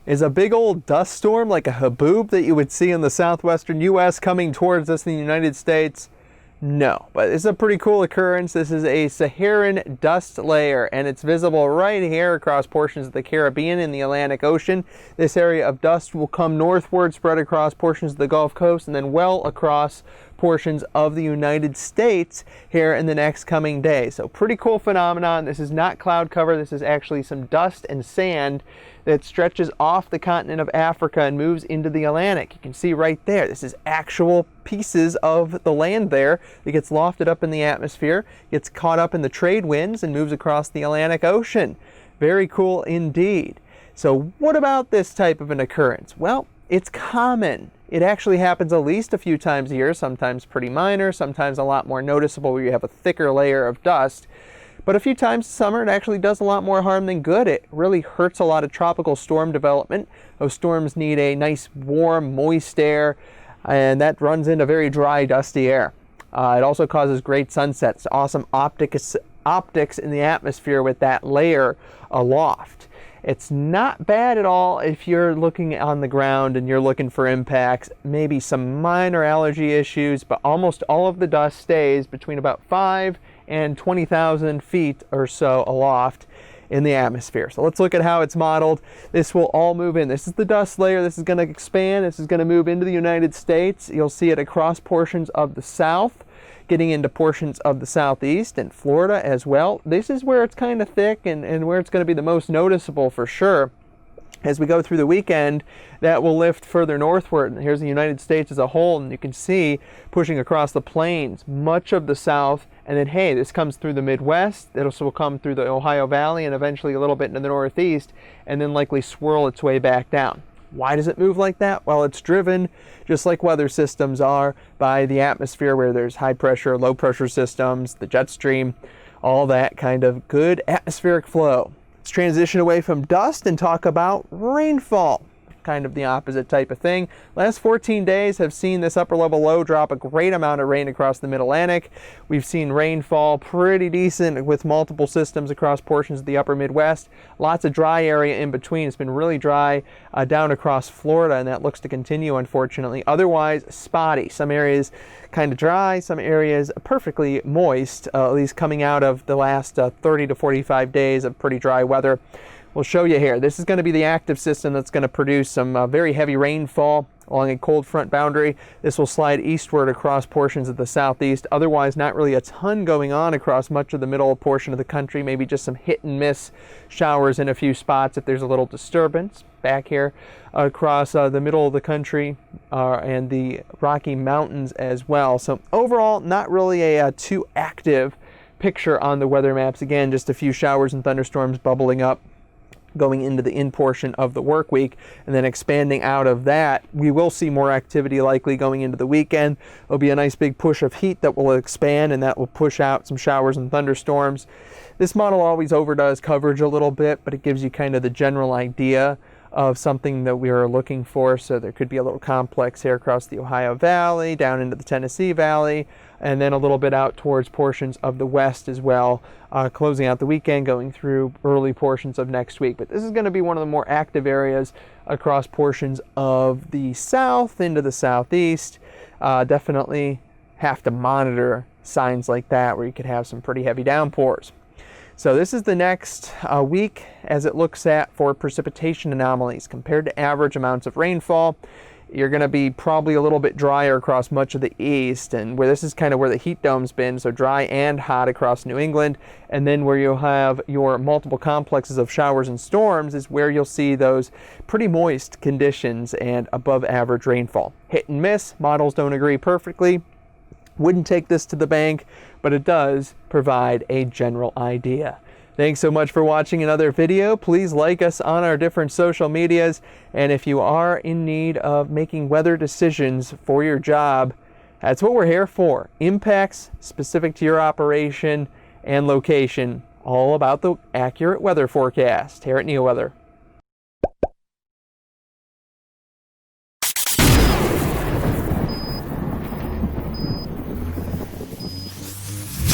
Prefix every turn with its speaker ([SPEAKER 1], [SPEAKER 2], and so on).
[SPEAKER 1] Is a big old dust storm like a haboob that you would see in the southwestern U.S. coming towards us in the United States? No, but it's a pretty cool occurrence. This is a Saharan dust layer, and it's visible right here across portions of the Caribbean and the Atlantic Ocean. This area of dust will come northward, spread across portions of the Gulf Coast, and then well across portions of the United States here in the next coming days. So pretty cool phenomenon. This is not cloud cover. This is actually some dust and sand that stretches off the continent of Africa and moves into the Atlantic. You can see right there, this is actual pieces of the land there that gets lofted up in the atmosphere, gets caught up in the trade winds, and moves across the Atlantic Ocean. Very cool indeed. So what about this type of an occurrence? Well, it's common. It actually happens at least a few times a year, sometimes pretty minor, sometimes a lot more noticeable where you have a thicker layer of dust. But a few times this summer, it actually does a lot more harm than good. It really hurts a lot of tropical storm development. Those storms need a nice, warm, moist air, and that runs into very dry, dusty air. It also causes great sunsets, awesome optics in the atmosphere with that layer aloft. It's not bad at all if you're looking on the ground and you're looking for impacts, maybe some minor allergy issues, but almost all of the dust stays between about 5 and 20,000 feet or so aloft in the atmosphere. So let's look at how it's modeled. This will all move in. This is the dust layer. This is going to expand. This is going to move into the United States. You'll see it across portions of the south, getting into portions of the southeast and Florida as well. This is where it's kind of thick and where it's going to be the most noticeable for sure. As we go through the weekend, that will lift further northward. And here's the United States as a whole, and you can see pushing across the plains, much of the south, and then, hey, this comes through the Midwest. It also will come through the Ohio Valley and eventually a little bit into the Northeast, and then likely swirl its way back down. Why does it move like that? Well, it's driven, just like weather systems are, by the atmosphere where there's high pressure, low pressure systems, the jet stream, all that kind of good atmospheric flow. Let's transition away from dust and talk about rainfall. Kind of the opposite type of thing. Last 14 days have seen this upper level low drop a great amount of rain across the mid-Atlantic. We've seen rainfall pretty decent with multiple systems across portions of the upper Midwest. Lots of dry area in between. It's been really dry down across Florida, and that looks to continue, unfortunately. Otherwise, spotty. Some areas kind of dry, some areas perfectly moist, at least coming out of the last 30 to 45 days of pretty dry weather. We'll show you here. This is going to be the active system that's going to produce some very heavy rainfall along a cold front boundary. This will slide eastward across portions of the southeast. Otherwise, not really a ton going on across much of the middle portion of the country. Maybe just some hit and miss showers in a few spots if there's a little disturbance. Back here across the middle of the country and the Rocky Mountains as well. So overall, not really a too active picture on the weather maps. Again, just a few showers and thunderstorms bubbling up going into the in portion of the work week, and then expanding out of that. We will see more activity likely going into the weekend. There'll be a nice big push of heat that will expand, and that will push out some showers and thunderstorms. This model always overdoes coverage a little bit, but it gives you kind of the general idea of something that we are looking for. So there could be a little complex here across the Ohio Valley, down into the Tennessee Valley, and then a little bit out towards portions of the west as well, closing out the weekend, going through early portions of next week. But this is going to be one of the more active areas across portions of the south into the southeast. Definitely have to monitor signs like that where you could have some pretty heavy downpours. So this is the next week as it looks at for precipitation anomalies compared to average amounts of rainfall. You're going to be probably a little bit drier across much of the east, and where this is kind of where the heat dome's been, so dry and hot across New England. And then where you'll have your multiple complexes of showers and storms is where you'll see those pretty moist conditions and above average rainfall. Hit and miss, models don't agree perfectly. Wouldn't take this to the bank, but it does provide a general idea. Thanks so much for watching another video. Please like us on our different social medias. And if you are in need of making weather decisions for your job, that's what we're here for. Impacts specific to your operation and location. All about the accurate weather forecast here at NeoWeather.